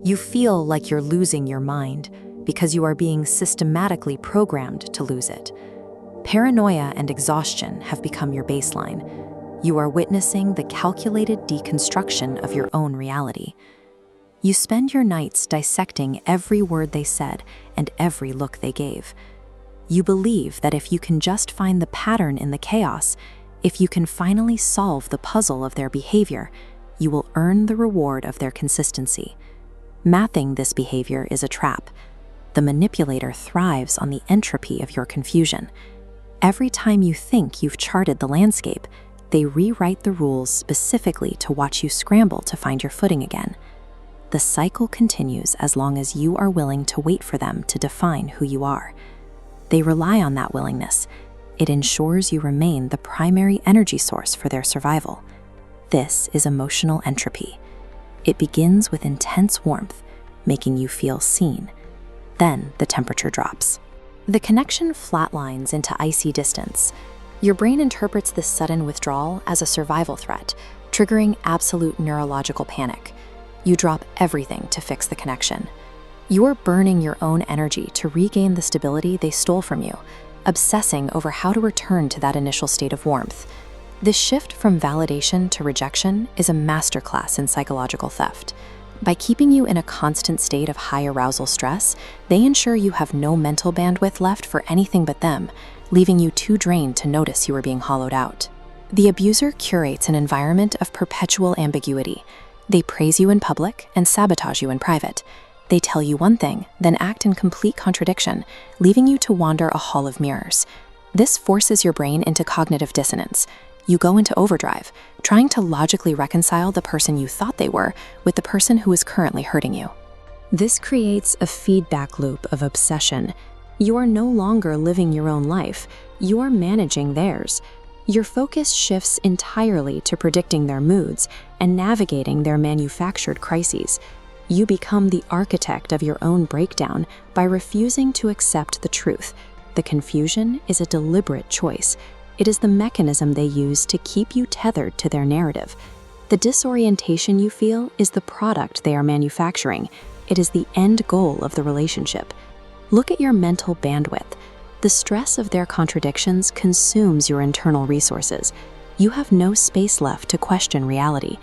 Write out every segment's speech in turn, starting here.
You feel like you're losing your mind because you are being systematically programmed to lose it. Paranoia and exhaustion have become your baseline. You are witnessing the calculated deconstruction of your own reality. You spend your nights dissecting every word they said and every look they gave. You believe that if you can just find the pattern in the chaos, if you can finally solve the puzzle of their behavior, you will earn the reward of their consistency. Mathing this behavior is a trap. The manipulator thrives on the entropy of your confusion. Every time you think you've charted the landscape, they rewrite the rules specifically to watch you scramble to find your footing again. The cycle continues as long as you are willing to wait for them to define who you are. They rely on that willingness. It ensures you remain the primary energy source for their survival. This is emotional entropy. It begins with intense warmth, making you feel seen. Then the temperature drops. The connection flatlines into icy distance. Your brain interprets this sudden withdrawal as a survival threat, triggering absolute neurological panic. You drop everything to fix the connection. You're burning your own energy to regain the stability they stole from you, obsessing over how to return to that initial state of warmth. This shift from validation to rejection is a masterclass in psychological theft. By keeping you in a constant state of high arousal stress, they ensure you have no mental bandwidth left for anything but them, leaving you too drained to notice you are being hollowed out. The abuser curates an environment of perpetual ambiguity. They praise you in public and sabotage you in private. They tell you one thing, then act in complete contradiction, leaving you to wander a hall of mirrors. This forces your brain into cognitive dissonance. You go into overdrive, trying to logically reconcile the person you thought they were with the person who is currently hurting you. This creates a feedback loop of obsession. You are no longer living your own life, you are managing theirs. Your focus shifts entirely to predicting their moods and navigating their manufactured crises. You become the architect of your own breakdown by refusing to accept the truth. The confusion is a deliberate choice. It is the mechanism they use to keep you tethered to their narrative. The disorientation you feel is the product they are manufacturing. It is the end goal of the relationship. Look at your mental bandwidth. The stress of their contradictions consumes your internal resources. You have no space left to question reality.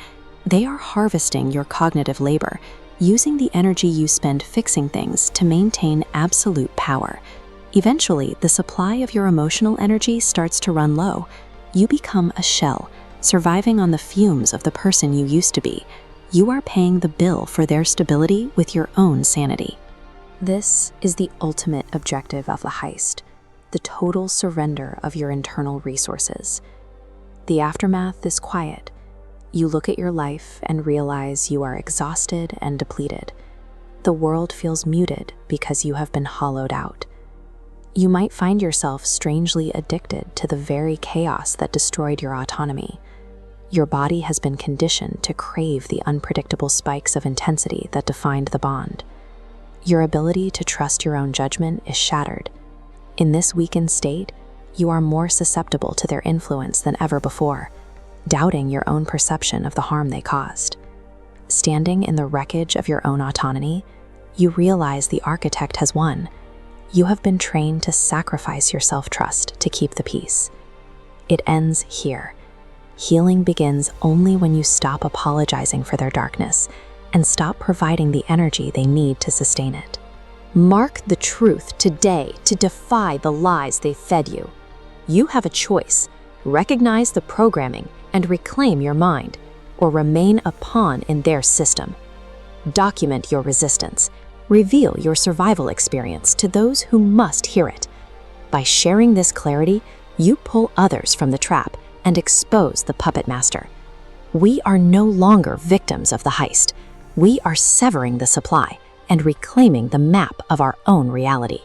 They are harvesting your cognitive labor, using the energy you spend fixing things to maintain absolute power. Eventually, the supply of your emotional energy starts to run low. You become a shell, surviving on the fumes of the person you used to be. You are paying the bill for their stability with your own sanity. This is the ultimate objective of the heist, the total surrender of your internal resources. The aftermath is quiet. You look at your life and realize you are exhausted and depleted. The world feels muted because you have been hollowed out. You might find yourself strangely addicted to the very chaos that destroyed your autonomy. Your body has been conditioned to crave the unpredictable spikes of intensity that defined the bond. Your ability to trust your own judgment is shattered. In this weakened state, you are more susceptible to their influence than ever before, doubting your own perception of the harm they caused. Standing in the wreckage of your own autonomy, you realize the architect has won. You have been trained to sacrifice your self-trust to keep the peace. It ends here. Healing begins only when you stop apologizing for their darkness and stop providing the energy they need to sustain it. Mark the truth today to defy the lies they fed you. You have a choice. Recognize the programming and reclaim your mind, or remain a pawn in their system. Document your resistance. Reveal your survival experience to those who must hear it. By sharing this clarity, you pull others from the trap and expose the puppet master. We are no longer victims of the heist. We are severing the supply and reclaiming the map of our own reality.